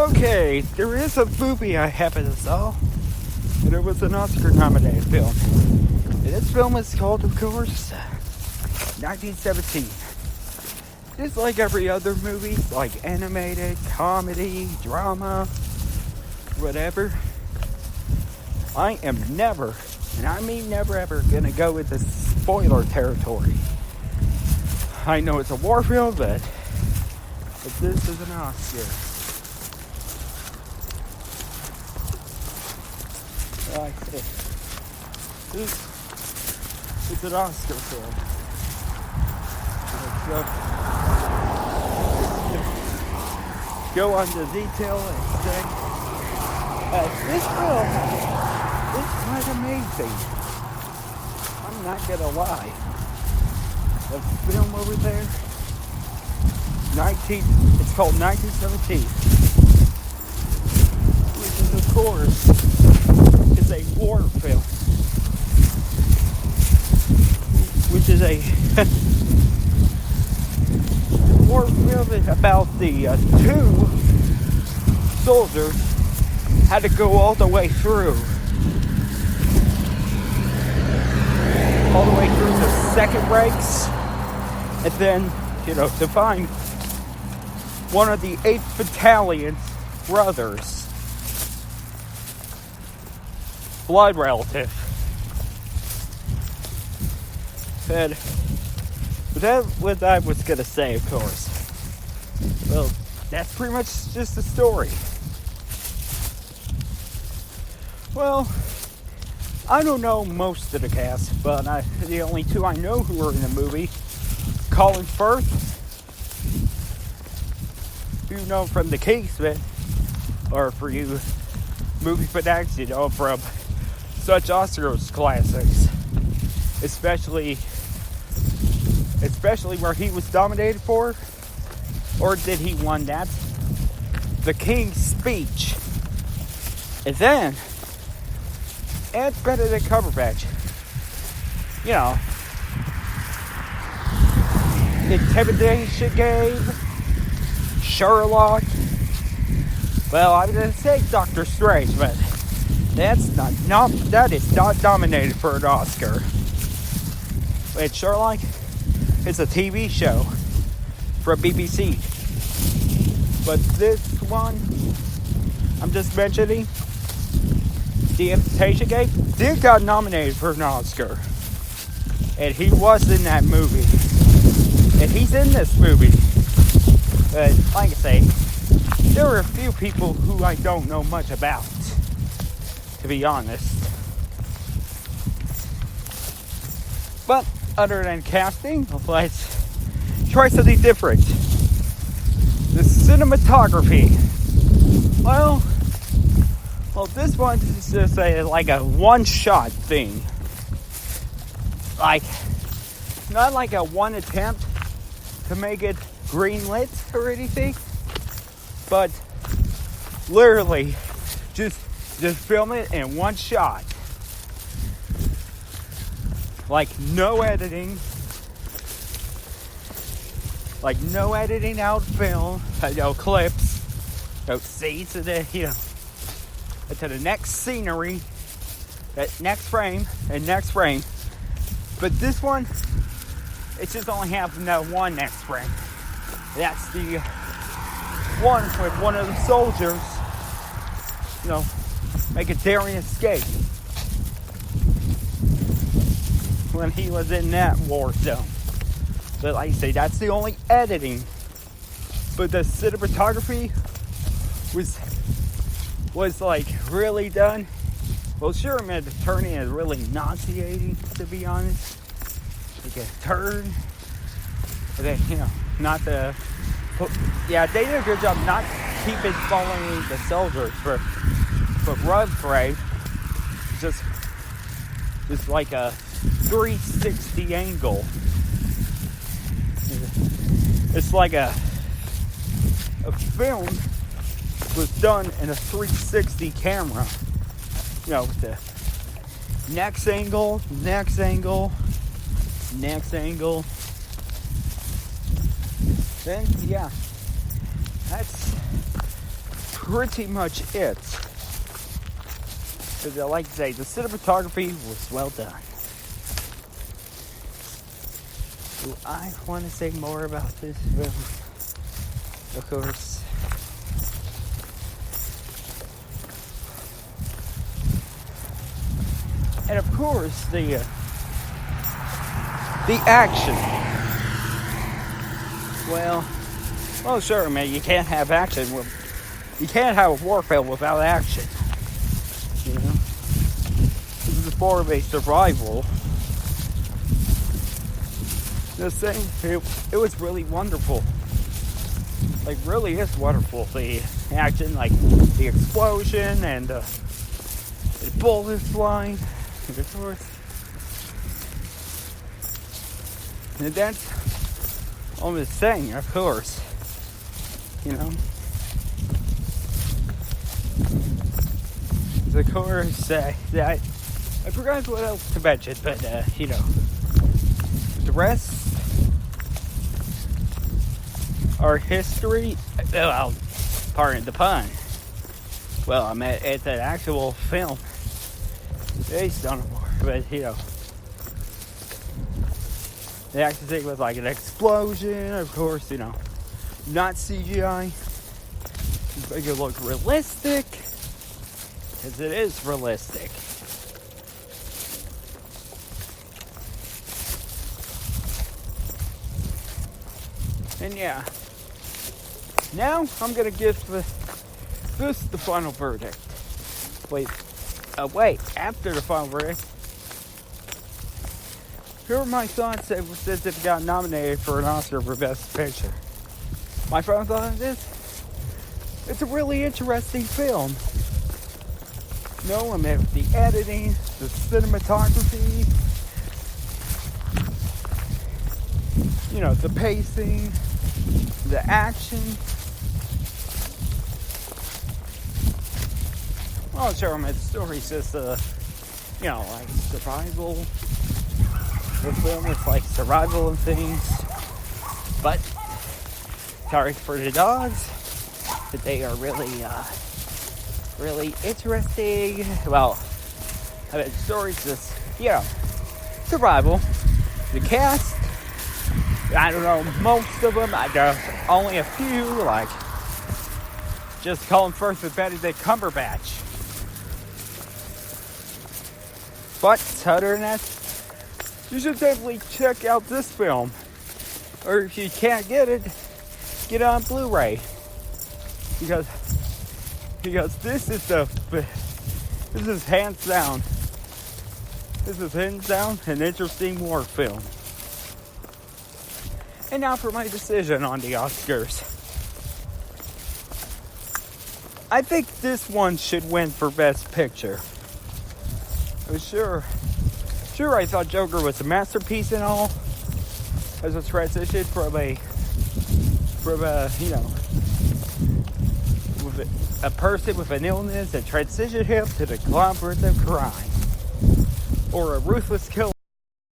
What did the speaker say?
Okay, there is a movie I happen to saw, and it was an Oscar-nominated film. And this film is called, of course, 1917. Just like every other movie, like animated, comedy, drama, whatever. I am never, and I mean never ever, gonna go with the spoiler territory. I know it's a war film, but this is an Oscar. Like this is an Oscar film. Go on to detail and say this film is quite amazing. I'm not gonna lie. The film over there, it's called 1917, which is, of course, is a war film, which is a war film about the two soldiers had to go all the way through the second ranks, and then, to find one of the 8th Battalion's brothers, blood relative. And that's what I was gonna say, of course. Well, that's pretty much just the story. Well, I don't know most of the cast, but the only two I know who are in the movie, Colin Firth, who you know from The Kingsman, or for you movie fanatics, from such Oscars classics, especially where he was nominated for, or did he won that? The King's Speech. And then, and Benedict Cumberbatch, Intimidation Game, Sherlock. Well, I was gonna say Doctor Strange, but that is not nominated for an Oscar. Wait, Sherlock is a TV show from BBC. But this one I'm just mentioning, The Invitation Game, did got nominated for an Oscar. And he was in that movie. And he's in this movie. But like I say, there are a few people who I don't know much about, to be honest. But other than casting, let's try something different. The cinematography. Well, this one is just like a one-shot thing. Like, not like a one attempt to make it green-lit or anything, but literally just film it in one shot. Like no editing out film, clips, scenes, and then, to the next scenery, that next frame, and next frame. But this one, it's just only having that one next frame. That's the one with one of the soldiers, make a daring escape when he was in that war zone. But like I say, that's the only editing. But the cinematography was like really done. Well, sure, man, the turning is really nauseating, to be honest. Like a turn. And then, they did a good job not keeping following the soldiers, but run frame, just like a 360 angle. It's like a film was done in a 360 camera. With the next angle. Then, that's pretty much it. Because I like to say, the cinematography was well done. Do I want to say more about this film? Of course. And of course, the action. Well, sure, man. You can't have action. You can't have a war film without action. You know, this is more of a survival. The thing, it was really wonderful. Like, really is wonderful. The action, like the explosion and the bullets flying, and of course. And that's all I'm saying, of course. You know? Of course, that I forgot what else to mention, but, you know, the rest are history. Well, pardon the pun. Well, I mean, it's an actual film based on a war, but, you know, the action thing was like an explosion, of course, you know, not CGI. Make it look realistic, because it is realistic. And yeah, now I'm gonna give this the final verdict. Wait, after the final verdict, here are my thoughts since it got nominated for an Oscar for Best Picture. My final thought on this: it's a really interesting film. No, I mean, the editing, the cinematography, you know, the pacing, the action. Well, sure, I mean, the story's just, you know, like survival. The film is like survival and things. But, sorry for the dogs, but they are really, really interesting. Well, I mean, the story's just, you know, survival. The cast, I don't know most of them. I know only a few, like just Colin Firth with Benedict Cumberbatch. But other than that, you should definitely check out this film. Or if you can't get it, get it on Blu-ray. Because this is hands down. This is hands down an interesting war film. And now for my decision on the Oscars. I think this one should win for Best Picture. Sure, I thought Joker was a masterpiece and all. As a transition from a you know, with a person with an illness and transition him to the collaborative crime. Or a ruthless killer.